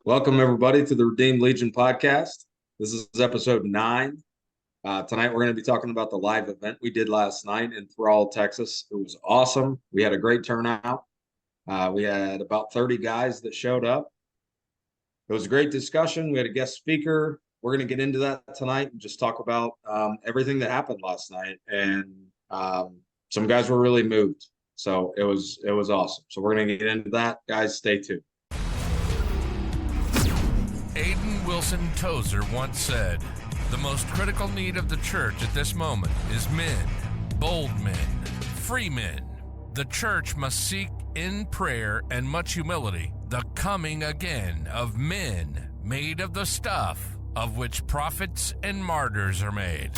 Welcome, everybody, to the Redeemed Legion podcast. This is episode 9. Tonight, we're going to be talking about the live event we did last night in Thrall, Texas. It was awesome. We had a great turnout. We had about 30 guys that showed up. It was a great discussion. We had a guest speaker. We're going to get into that tonight and just talk about everything that happened last night. And some guys were really moved. So it was awesome. So we're going to get into that. Guys, stay tuned. Aiden Wilson Tozer once said, "The most critical need of the church at this moment is men, bold men, free men. The church must seek in prayer and much humility the coming again of men made of the stuff of which prophets and martyrs are made."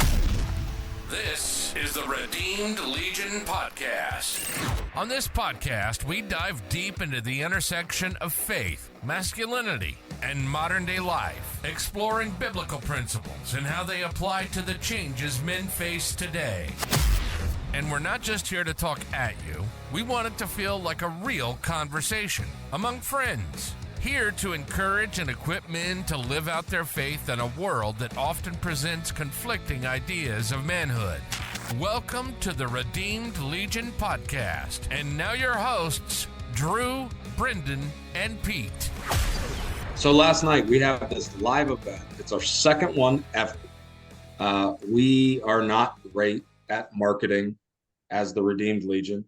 This is the Redeemed Legion Podcast. On this podcast, we dive deep into the intersection of faith, masculinity, and modern-day life, exploring biblical principles and how they apply to the changes men face today. And we're not just here to talk at you. We want it to feel like a real conversation among friends. Here to encourage and equip men to live out their faith in a world that often presents conflicting ideas of manhood. Welcome to the Redeemed Legion Podcast. And now your hosts, Drew, Brendan, and Pete. So last night we have this live event. It's our second one ever. We are not great at marketing as the Redeemed Legion.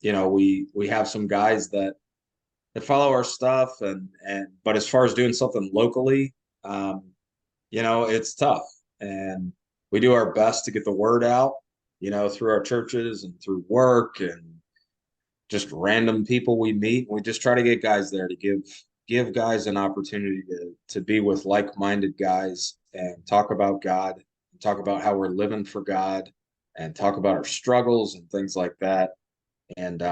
We have some guys that follow our stuff but as far as doing something locally, it's tough. And we do our best to get the word out, through our churches and through work and just random people we meet. We just try to get guys there to give guys an opportunity to be with like-minded guys and talk about God, and talk about how we're living for God, and talk about our struggles and things like that. And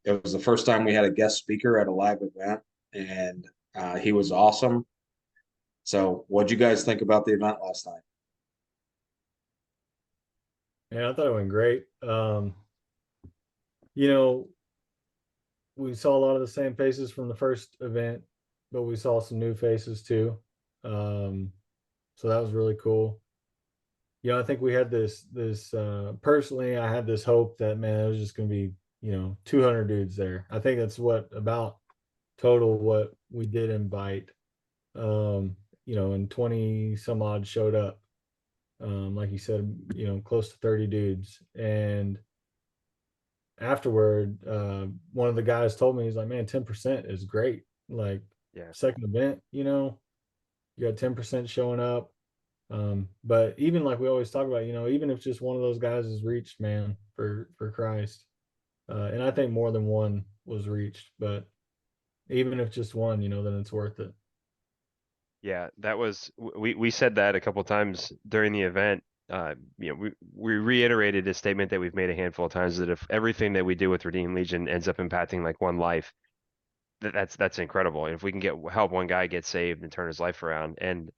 it was the first time we had a guest speaker at a live event, and he was awesome. So what'd you guys think about the event last night? Yeah, I thought it went great. You know, we saw a lot of the same faces from the first event, but we saw some new faces too. So that was really cool. I think we had this personally, I had this hope that, man, it was just going to be, 200 dudes there. I think that's what about total what we did invite. And 20 some odd showed up. Like you said, close to 30 dudes. And afterward, one of the guys told me, he's like, man, 10% is great. Like, Yeah. second event, you got 10% showing up. But even like we always talk about, even if just one of those guys is reached, man, for Christ. And I think more than one was reached, but even if just one, then it's worth it. Yeah, that was we said that a couple times during the event. We reiterated a statement that we've made a handful of times, that if everything that we do with Redeemed Legion ends up impacting like one life, that's incredible. And if we can help one guy get saved and turn his life around, and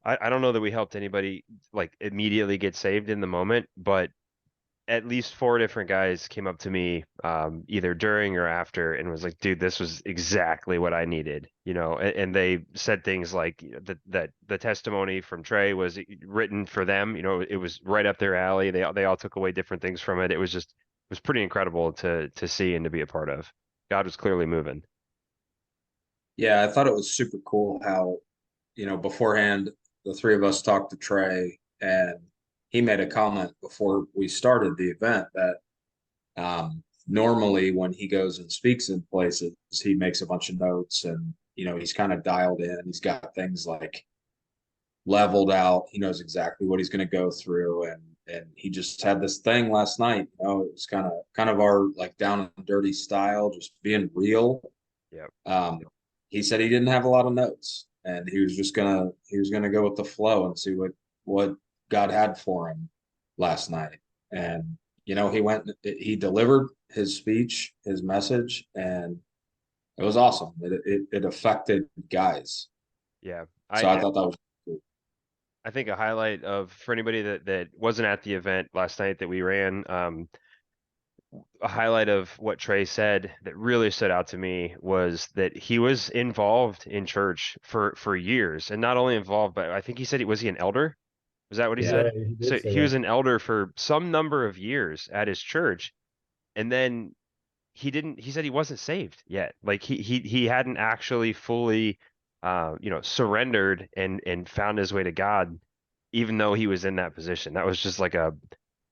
I don't know that we helped anybody like immediately get saved in the moment, but at least 4 different guys came up to me either during or after and was like, dude, this was exactly what I needed, and they said things like that the testimony from Trey was written for them. It was right up their alley. They all took away different things from it. It was pretty incredible to see and to be a part of. God was clearly moving. Yeah, I thought it was super cool how, beforehand, the three of us talked to Trey, and he made a comment before we started the event that normally when he goes and speaks in places, he makes a bunch of notes, and, he's kind of dialed in. He's got things like leveled out. He knows exactly what he's going to go through. And he just had this thing last night, it was kind of our like down and dirty style, just being real. Yeah. He said he didn't have a lot of notes, and he was gonna go with the flow and see what God had for him last night. And he delivered his speech, his message, and it was awesome. It affected guys. Yeah. So I thought that was cool. I think a highlight for anybody that wasn't at the event last night that we ran, a highlight of what Trey said that really stood out to me was that he was involved in church for years, and not only involved, but I think he said was he an elder? Was that what he Yeah. Yeah, said? he So did say he was that. an elder for some number of years at his church, and then he said he wasn't saved yet. Like he hadn't actually fully surrendered and found his way to God, even though he was in that position. That was just like a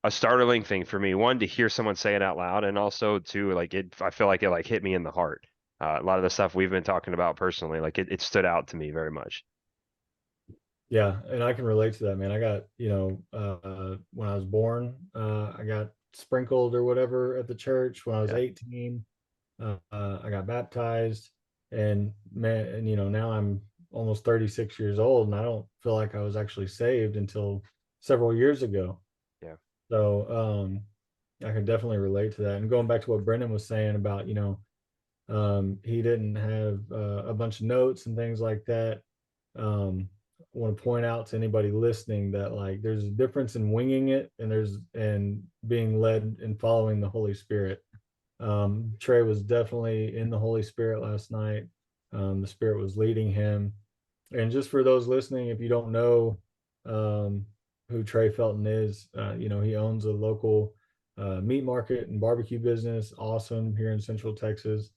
startling thing for me. One, to hear someone say it out loud, and also two, like I feel like it like hit me in the heart. A lot of the stuff we've been talking about personally, like it stood out to me very much. Yeah, and I can relate to that, man. I got, when I was born, I got sprinkled or whatever at the church. When I was Yeah. 18, I got baptized, and man, and now I'm almost 36 years old, and I don't feel like I was actually saved until several years ago. Yeah. So, I can definitely relate to that. And going back to what Brendan was saying about, he didn't have a bunch of notes and things like that. I want to point out to anybody listening that like there's a difference in winging it and being led and following the Holy Spirit. Trey was definitely in the Holy Spirit last night. The Spirit was leading him. And just for those listening, if you don't know um, who Trey Felton is, he owns a local meat market and barbecue business, awesome here in Central Texas.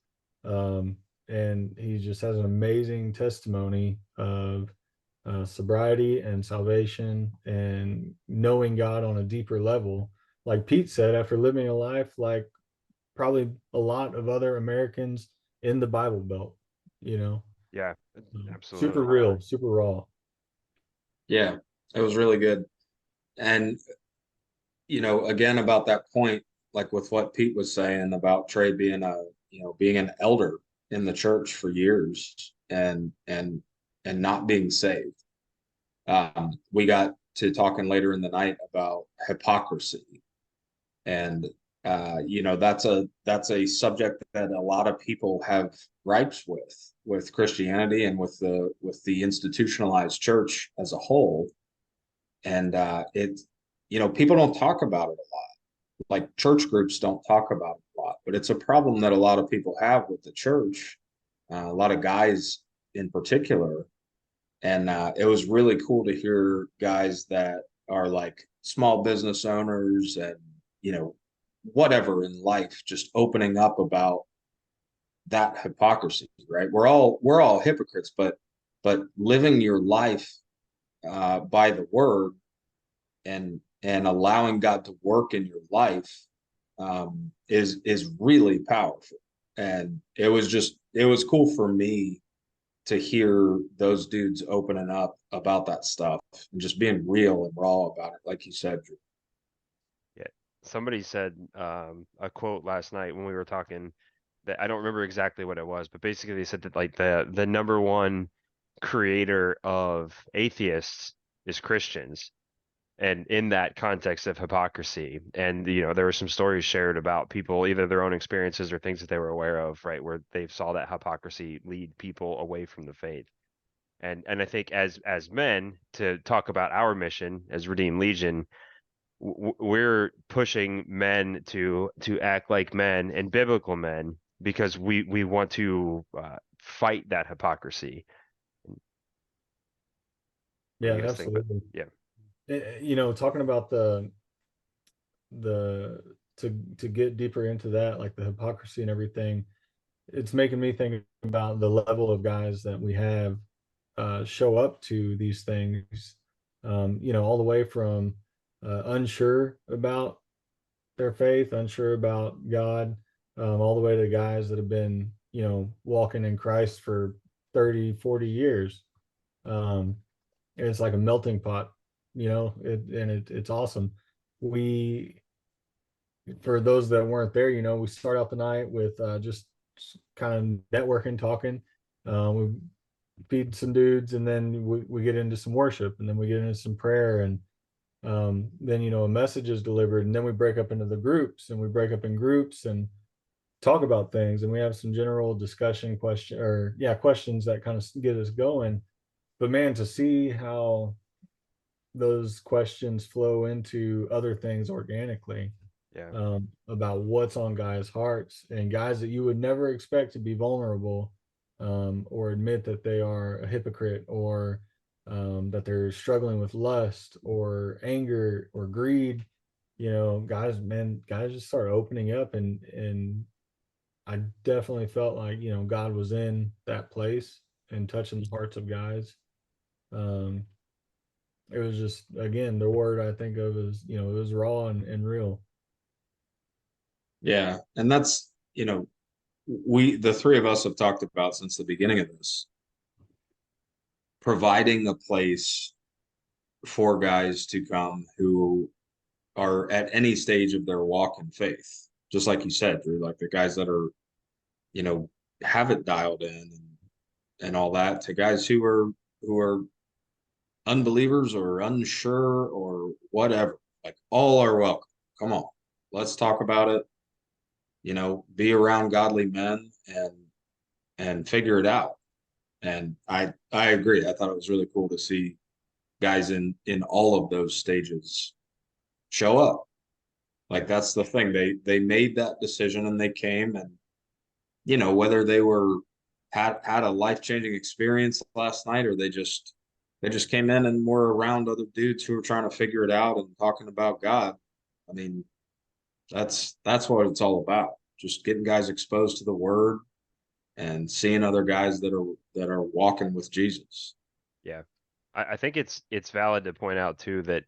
Um, and he just has an amazing testimony of sobriety and salvation and knowing God on a deeper level. Like Pete said, after living a life like probably a lot of other Americans in the Bible Belt, you know, Yeah. super Absolutely. real, super raw. Yeah, it was really good. And, again, about that point, like with what Pete was saying about Trey being being an elder in the church for years and not being saved. We got to talking later in the night about hypocrisy. And that's a subject that a lot of people have gripes with Christianity and with the institutionalized church as a whole. And people don't talk about it a lot. Like church groups don't talk about it a lot, but it's a problem that a lot of people have with the church. A lot of guys in particular. And it was really cool to hear guys that are like small business owners and whatever in life just opening up about that hypocrisy, right? We're all hypocrites, but living your life by the word and allowing God to work in your life is really powerful. And it was cool for me to hear those dudes opening up about that stuff and just being real and raw about it, like you said, Drew. Yeah. Somebody said a quote last night when we were talking that I don't remember exactly what it was, but basically they said that like the number one creator of atheists is Christians. And in that context of hypocrisy, and there were some stories shared about people, either their own experiences or things that they were aware of, right, where they saw that hypocrisy lead people away from the faith. And I think as men, to talk about our mission as Redeemed Legion, we're pushing men to act like men and biblical men because we want to fight that hypocrisy. What do Yeah, you guys think? But absolutely. yeah, Talking about the to get deeper into that, like the hypocrisy and everything, it's making me think about the level of guys that we have show up to these things, all the way from unsure about their faith, unsure about God, all the way to guys that have been, walking in Christ for 30, 40 years. Um, and it's like a melting pot, it's awesome. We, for those that weren't there, we start out the night with just kind of networking, talking. We feed some dudes, and then we get into some worship, and then we get into some prayer, and then a message is delivered, and then we break up into the groups, and we break up in groups and talk about things, and we have some general discussion questions that kind of get us going. But man, to see how those questions flow into other things organically, Yeah. about what's on guys' hearts, and guys that you would never expect to be vulnerable, or admit that they are a hypocrite, or that they're struggling with lust or anger or greed. Guys just start opening up, and I definitely felt like, God was in that place and touching the hearts of guys. Um, it was just, again, the word I think of is, it was raw and real. Yeah. And that's, the three of us have talked about since the beginning of this, providing a place for guys to come who are at any stage of their walk in faith. Just like you said, Drew, like the guys that are, you know, have it dialed in and all that, to guys who are unbelievers or unsure or whatever. Like, all are welcome. Come on. Let's talk about it. Be around godly men and figure it out. And I agree. I thought it was really cool to see guys in all of those stages show up. Like, that's the thing. They made that decision and they came, and whether they had a life-changing experience last night, or they just came in and were around other dudes who were trying to figure it out and talking about God. I mean, that's what it's all about. Just getting guys exposed to the word and seeing other guys that are walking with Jesus. Yeah. I think it's valid to point out too that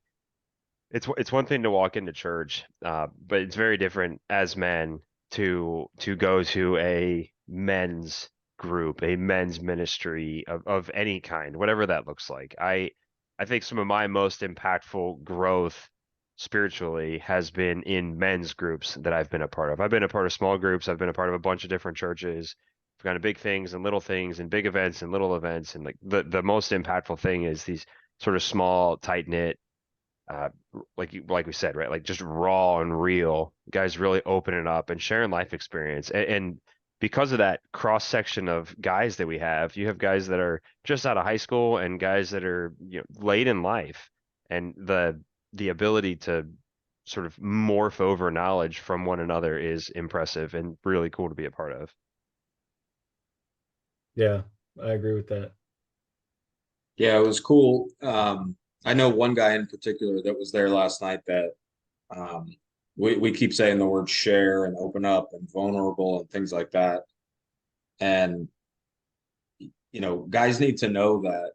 it's one thing to walk into church, but it's very different as men to go to a men's group, a men's ministry of any kind, whatever that looks like. I think some of my most impactful growth spiritually has been in men's groups that I've been a part of. I've been a part of small groups. I've been a part of a bunch of different churches. I've gone to big things and little things and big events and little events. And like the most impactful thing is these sort of small, tight knit, like we said, right? Like just raw and real guys really opening up and sharing life experience. And because of that cross section of guys that we have, you have guys that are just out of high school and guys that are, late in life, and the ability to sort of morph over knowledge from one another is impressive and really cool to be a part of. Yeah, I agree with that. Yeah, it was cool. I know one guy in particular that was there last night that um, we keep saying the word share and open up and vulnerable and things like that. And guys need to know that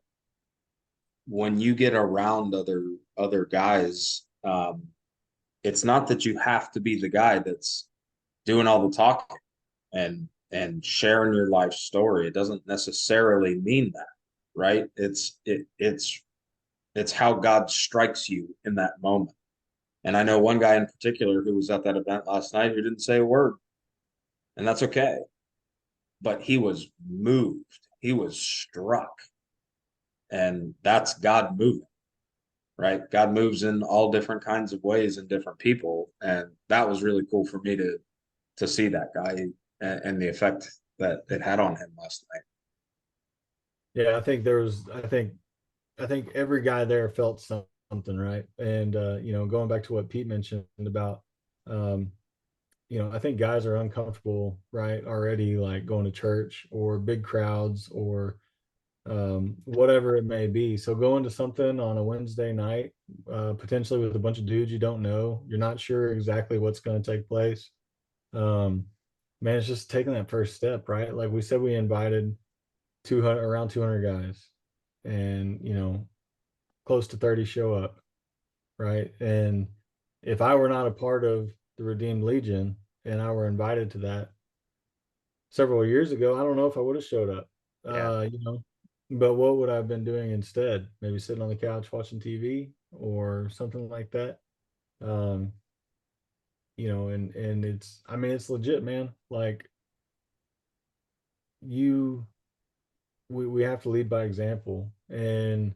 when you get around other guys, it's not that you have to be the guy that's doing all the talking and sharing your life story. It doesn't necessarily mean that, right? It's how God strikes you in that moment. And I know one guy in particular who was at that event last night who didn't say a word, and that's okay. But he was moved. He was struck. And that's God moving, right? God moves in all different kinds of ways in different people. And that was really cool for me to see that guy and the effect that it had on him last night. Yeah, I think every guy there felt something, right? And going back to what Pete mentioned about, um, I think guys are uncomfortable, right? Already, like going to church or big crowds or whatever it may be. So going to something on a Wednesday night, potentially with a bunch of dudes you don't know, you're not sure exactly what's going to take place. Um, man, it's just taking that first step, right? Like we said, we invited 200, around 200 guys, and close to 30 show up, right? And if I were not a part of the Redeemed Legion and I were invited to that several years ago, I don't know if I would have showed up. Yeah. But what would I have been doing instead? Maybe sitting on the couch watching TV or something like that. Um, and it's, I mean, it's legit, man. Like you we have to lead by example, and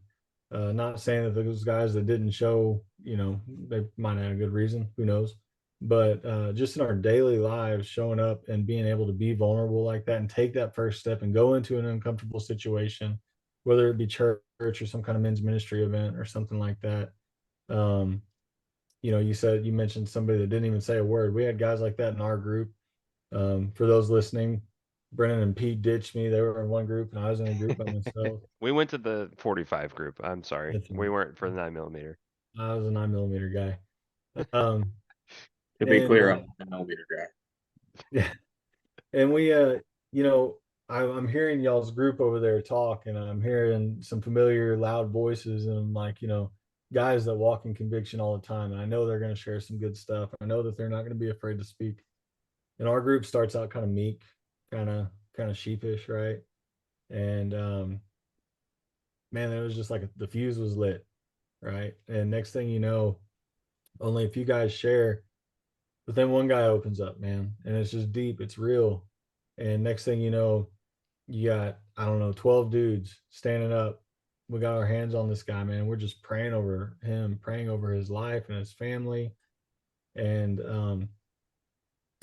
not saying that those guys that didn't show, they might have a good reason, who knows, but just in our daily lives, showing up and being able to be vulnerable like that and take that first step and go into an uncomfortable situation, whether it be church or some kind of men's ministry event or something like that. um you mentioned somebody that didn't even say a word. We had guys like that in our group. For those listening, Brennan and Pete ditched me. They were in one group and I was in a group by myself. We went to the 45 group. I'm sorry. That's We weren't for the 9mm. I was a 9mm guy. Um, To be and clear, I'm a millimeter guy. yeah, and we, I'm hearing y'all's group over there talk, and I'm hearing some familiar loud voices, and I'm like, guys that walk in conviction all the time, and I know they're going to share some good stuff. I know that they're not going to be afraid to speak. And our group starts out kind of meek, kind of sheepish, right? And man, it was just like the fuse was lit, right? And next thing you know, only a few guys share, but then one guy opens up, man, and it's just deep, it's real. And next thing you know, you got, I don't know, 12 dudes standing up. We got our hands on this guy, man. We're just praying over him, praying over his life and his family. And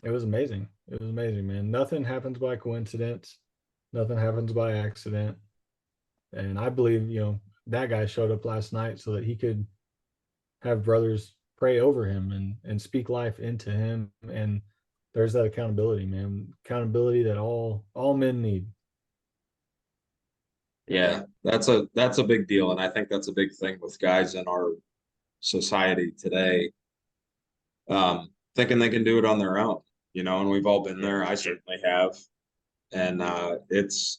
it was amazing. It was amazing, man. Nothing happens by coincidence. Nothing happens by accident. And I believe, that guy showed up last night so that he could have brothers pray over him and speak life into him. And there's that accountability, man. Accountability that all men need. Yeah, that's a big deal, and I think that's a big thing with guys in our society today, thinking they can do it on their own, and we've all been there. I certainly have, and it's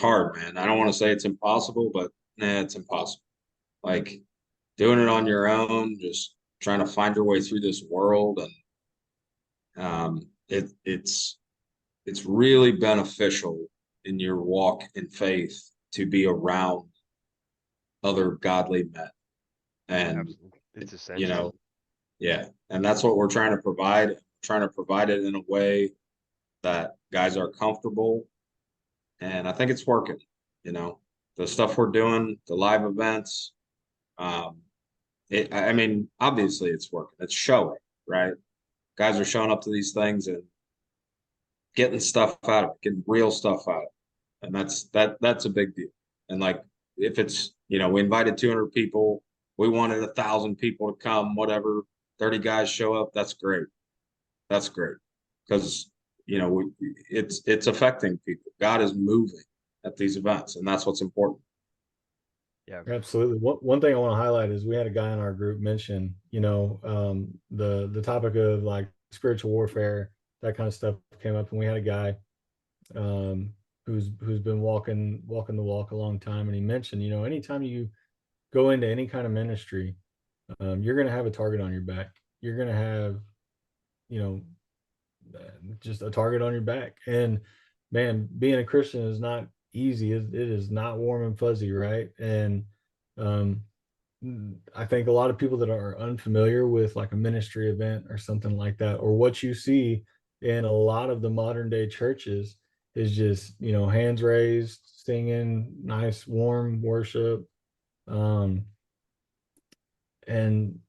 hard, man. I don't want to say it's impossible, but it's impossible. Like doing it on your own, just trying to find your way through this world, and it's really beneficial in your walk in faith to be around other godly men. And it's essential. Yeah, and that's what we're trying to provide. Trying to provide it in a way that guys are comfortable, and I think it's working. The stuff we're doing, the live events. I mean, obviously it's working. It's showing, right? Guys are showing up to these things and getting stuff out of it, getting real stuff out of it, and that's a big deal. And like, if it's we invited 200 people, we wanted 1,000 people to come, whatever. 30 guys show up, that's great. That's great, because it's affecting people. God is moving at these events, and that's what's important. Yeah, Absolutely. One thing I want to highlight is we had a guy in our group mention, the topic of like spiritual warfare, that kind of stuff came up, and we had a guy who's been walking the walk a long time, and he mentioned, anytime you go into any kind of ministry, you're going to have a target on your back. You're going to have, just a target on your back. And man, being a Christian is not easy. It is not warm and fuzzy, right? And I think a lot of people that are unfamiliar with like a ministry event or something like that, or what you see in a lot of the modern day churches is just, hands raised, singing, nice, warm worship. And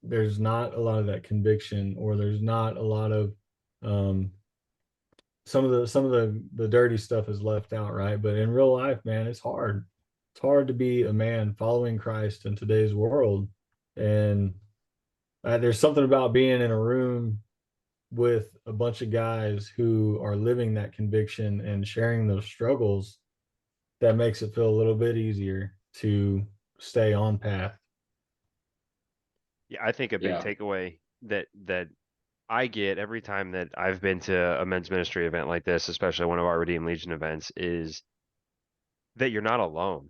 there's not a lot of that conviction, or there's not a lot of some of the dirty stuff is left out, right? But in real life, man, it's hard. It's hard to be a man following Christ in today's world. And there's something about being in a room with a bunch of guys who are living that conviction and sharing those struggles that makes it feel a little bit easier to stay on path. Yeah, I think a big takeaway that I get every time that I've been to a men's ministry event like this, especially one of our Redeemed Legion events, is that you're not alone.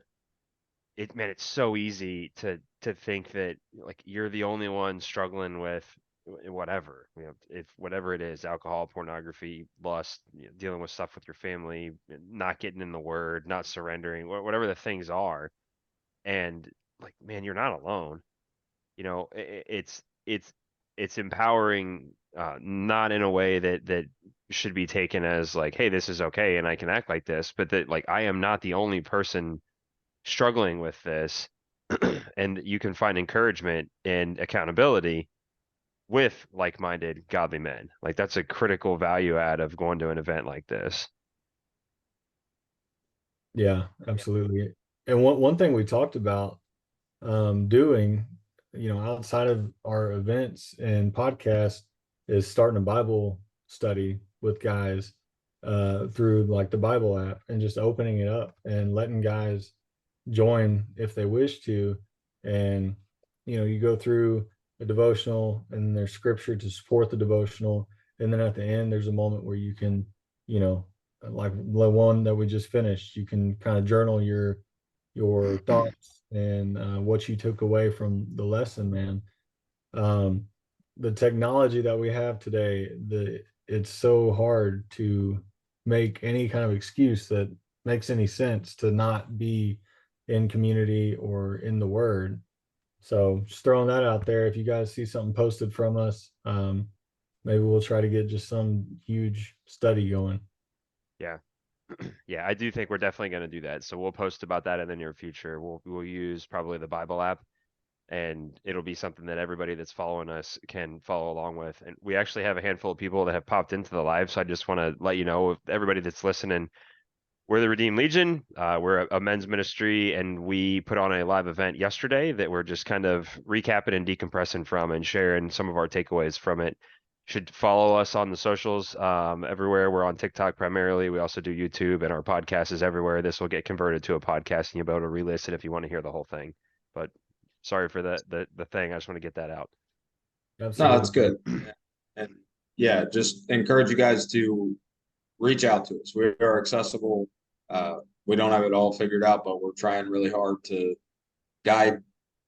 It's so easy to think that like you're the only one struggling with whatever, if whatever it is, alcohol, pornography, lust, dealing with stuff with your family, not getting in the word, not surrendering, whatever the things are. And like, man, you're not alone. It's empowering, not in a way that should be taken as like, hey, this is okay and I can act like this, but that like I am not the only person struggling with this. And you can find encouragement and accountability with like-minded godly men. Like that's a critical value add of going to an event like this. Yeah, absolutely. And one thing we talked about doing outside of our events and podcasts, is starting a Bible study with guys through like the Bible app, and just opening it up and letting guys join if they wish to. And you go through a devotional, and there's scripture to support the devotional, and then at the end there's a moment where you can, you know like the one that we just finished, you can kind of journal your thoughts and what you took away from the lesson, man. um, the technology that we have today, it's so hard to make any kind of excuse that makes any sense to not be in community or in the word. So just throwing that out there. If you guys see something posted from us, maybe we'll try to get just some huge study going. Yeah. Yeah, I do think we're definitely going to do that. So we'll post about that in the near future. We'll use probably the Bible app, and it'll be something that everybody that's following us can follow along with. And we actually have a handful of people that have popped into the live, so I just want to let you know, if everybody that's listening, we're the Redeemed Legion. We're a men's ministry, and we put on a live event yesterday that we're just kind of recapping and decompressing from and sharing some of our takeaways from it. Should follow us on the socials everywhere. We're on TikTok primarily. We also do YouTube, and our podcast is everywhere. This will get converted to a podcast, and you'll be able to re-listen if you want to hear the whole thing. But sorry for the thing. I just want to get that out. No, Absolutely. that's good. And yeah, just encourage you guys to reach out to us. We are accessible. We don't have it all figured out, but we're trying really hard to guide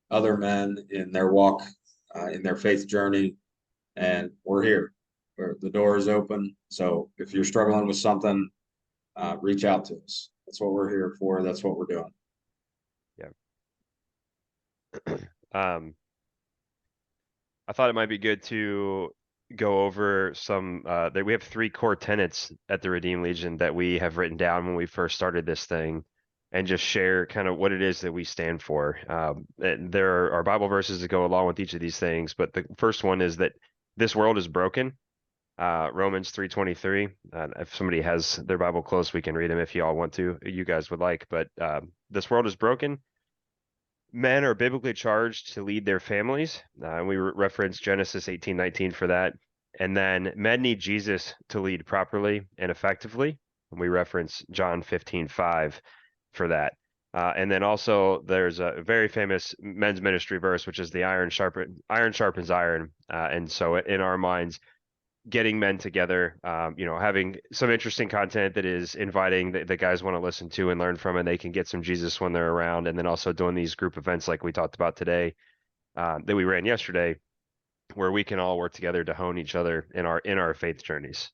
other men in their walk, in their faith journey. And we're here. The door is open. So if you're struggling with something, reach out to us. That's what we're here for. That's what we're doing. Yeah. I thought it might be good to go over some that we have 3 core tenets at the Redeemed Legion that we have written down when we first started this thing, and just share kind of what it is that we stand for. And there are Bible verses that go along with each of these things, but the first one is that this world is broken. Romans 3:23. If somebody has their Bible close, we can read them if you all want to, you guys would like. But this world is broken. Men are biblically charged to lead their families. And we reference Genesis 18:19 for that. And then men need Jesus to lead properly and effectively. And we reference John 15:5 for that. And then also there's a very famous men's ministry verse, which is the iron sharpens iron. And so in our minds, getting men together, having some interesting content that is inviting that the guys want to listen to and learn from, and they can get some Jesus when they're around. And then also doing these group events like we talked about today, that we ran yesterday, where we can all work together to hone each other in our faith journeys.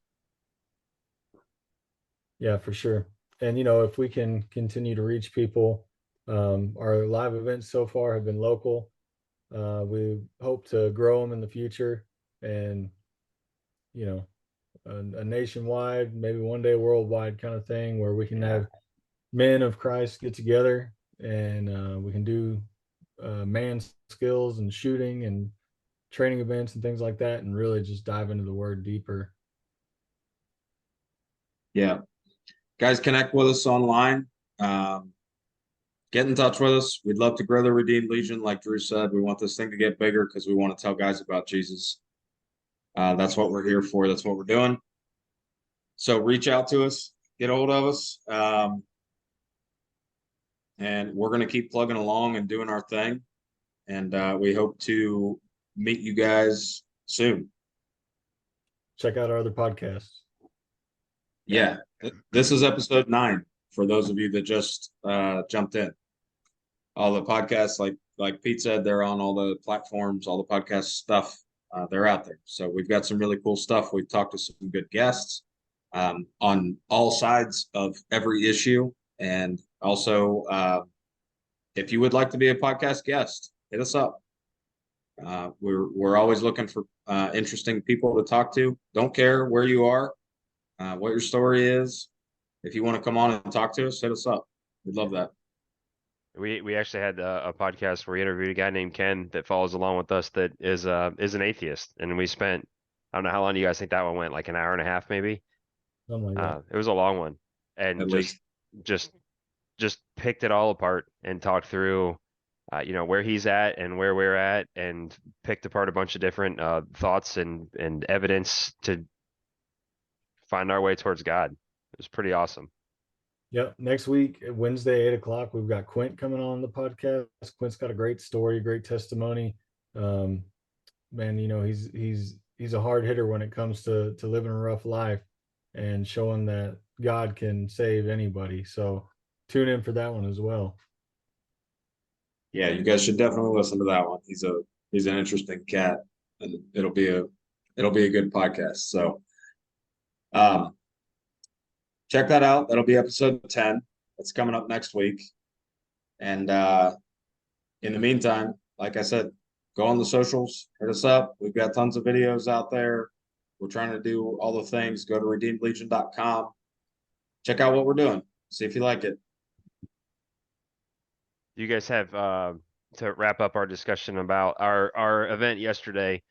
Yeah, for sure. And if we can continue to reach people, our live events so far have been local. We hope to grow them in the future, and a nationwide, maybe one day worldwide kind of thing, where we can have men of Christ get together, and we can do man skills and shooting and training events and things like that, and really just dive into the word deeper. Yeah. Guys, connect with us online. Get in touch with us. We'd love to grow the Redeemed Legion. Like Drew said, we want this thing to get bigger because we want to tell guys about Jesus. That's what we're here for. That's what we're doing. So reach out to us, get a hold of us. And we're going to keep plugging along and doing our thing. And we hope to meet you guys soon. Check out our other podcasts. Yeah. This is episode 9 for those of you that just jumped in. All the podcasts, like Pete said, they're on all the platforms, all the podcast stuff. They're out there. So we've got some really cool stuff. We've talked to some good guests on all sides of every issue. And also, if you would like to be a podcast guest, hit us up. We're always looking for interesting people to talk to. Don't care where you are, what your story is. If you want to come on and talk to us, hit us up. We'd love that. We actually had a podcast where we interviewed a guy named Ken that follows along with us that is an atheist, and we spent, I don't know how long do you guys think that one went, like an hour and a half maybe. Something like that. It was a long one, and At least. just picked it all apart and talked through where he's at and where we're at, and picked apart a bunch of different thoughts and evidence to find our way towards God. It was pretty awesome. Yep. Next week, Wednesday, 8 o'clock, we've got Quint coming on the podcast. Quint's got a great story, great testimony. Man, he's a hard hitter when it comes to living a rough life and showing that God can save anybody. So tune in for that one as well. Yeah, you guys should definitely listen to that one. He's an interesting cat, and it'll be a good podcast. So, check that out. That'll be episode 10. That's coming up next week. And in the meantime, like I said, go on the socials, hit us up. We've got tons of videos out there. We're trying to do all the things. Go to redeemedlegion.com. Check out what we're doing. See if you like it. You guys have to wrap up our discussion about our event yesterday.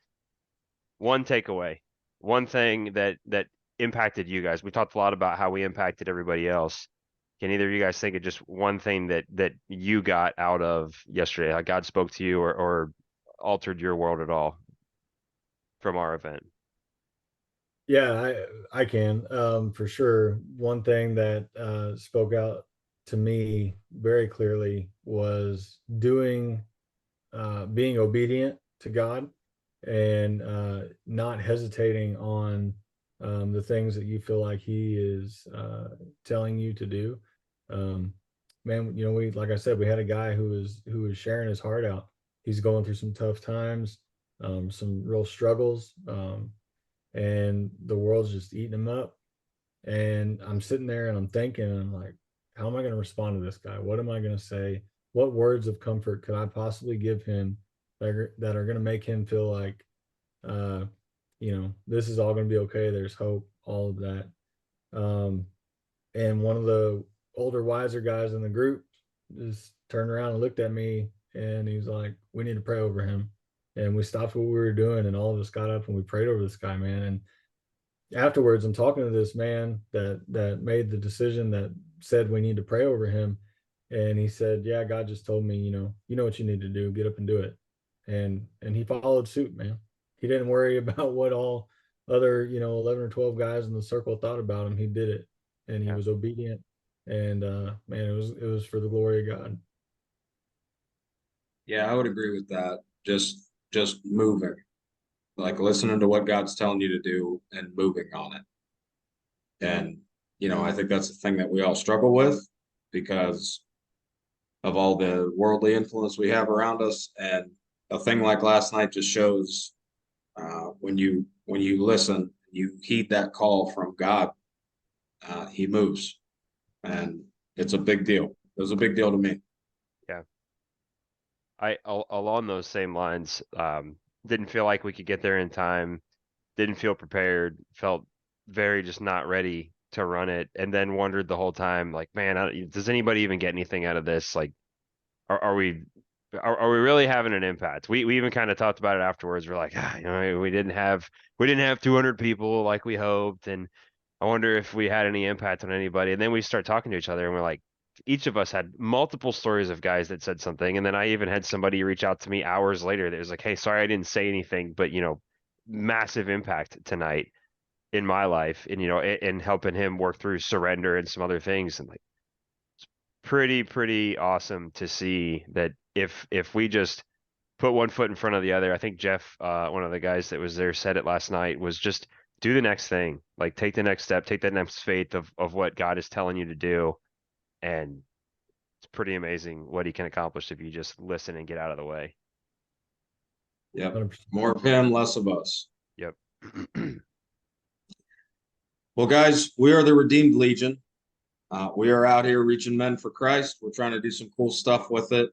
One takeaway, one thing that impacted you guys. We talked a lot about how we impacted everybody else. Can either of you guys think of just one thing that you got out of yesterday, how God spoke to you or altered your world at all from our event? Yeah, I can, for sure. One thing that spoke out to me very clearly was being obedient to God and not hesitating on the things that you feel like He is telling you to do. Man, like I said, we had a guy who was sharing his heart out. He's going through some tough times, some real struggles, and the world's just eating him up. And I'm sitting there and I'm thinking, and I'm like, how am I going to respond to this guy? What am I going to say? What words of comfort could I possibly give him that are going to make him feel like, this is all going to be okay. There's hope, all of that. And one of the older, wiser guys in the group just turned around and looked at me, and he was like, we need to pray over him. And we stopped what we were doing, and all of us got up and we prayed over this guy, man. And afterwards, I'm talking to this man that made the decision, that said we need to pray over him. And he said, yeah, God just told me, you know what you need to do, get up and do it. And he followed suit, man. He didn't worry about what all other 11 or 12 guys in the circle thought about him. He did it, and he was obedient. And man, it was for the glory of God. Yeah, I would agree with that. Just moving, like listening to what God's telling you to do and moving on it. And I think that's the thing that we all struggle with because of all the worldly influence we have around us. And a thing like last night just shows when you listen, you heed that call from God, He moves, and it's a big deal. It was a big deal to me. Yeah. Along those same lines, didn't feel like we could get there in time, didn't feel prepared, felt very just not ready to run it, and then wondered the whole time, like, man, does anybody even get anything out of this? Like, are we really having an impact? We even kind of talked about it afterwards. We're like, we didn't have 200 people like we hoped, and I wonder if we had any impact on anybody. And then we start talking to each other, and we're like, each of us had multiple stories of guys that said something. And then I even had somebody reach out to me hours later that was like, hey, sorry, I didn't say anything, but massive impact tonight in my life, and and helping him work through surrender and some other things. And like, it's pretty awesome to see that if we just put one foot in front of the other. I think Jeff, one of the guys that was there, said it last night, was just do the next thing, like take the next step, take that next faith of what God is telling you to do. And it's pretty amazing what He can accomplish if you just listen and get out of the way. Yep. 100%. More of Him, less of us. Yep. Well, guys, we are the Redeemed Legion. We are out here reaching men for Christ. We're trying to do some cool stuff with it.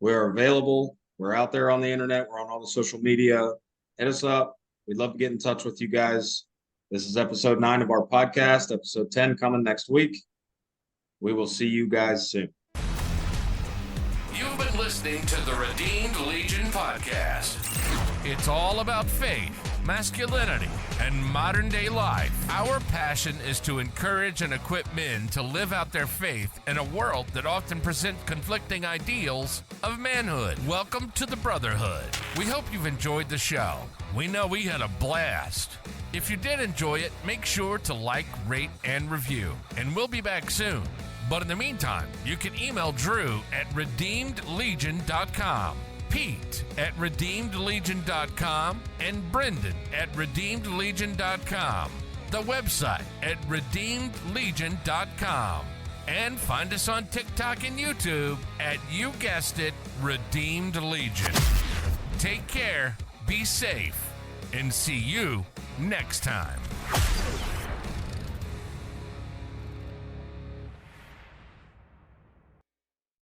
We are available. We're out there on the internet. We're on all the social media. Hit us up. We'd love to get in touch with you guys. This is episode 9 of our podcast. Episode 10 coming next week. We will see you guys soon. You've been listening to the Redeemed Legion podcast. It's all about faith, masculinity, and modern day life. Our passion is to encourage and equip men to live out their faith in a world that often presents conflicting ideals of manhood. Welcome to the Brotherhood. We hope you've enjoyed the show. We know we had a blast. If you did enjoy it, make sure to like, rate, and review. And we'll be back soon. But in the meantime, you can email Drew at redeemedlegion.com, Pete at redeemedlegion.com, and Brendan at redeemedlegion.com. The website at redeemedlegion.com. And find us on TikTok and YouTube at, you guessed it, Redeemed Legion. Take care, be safe, and see you next time.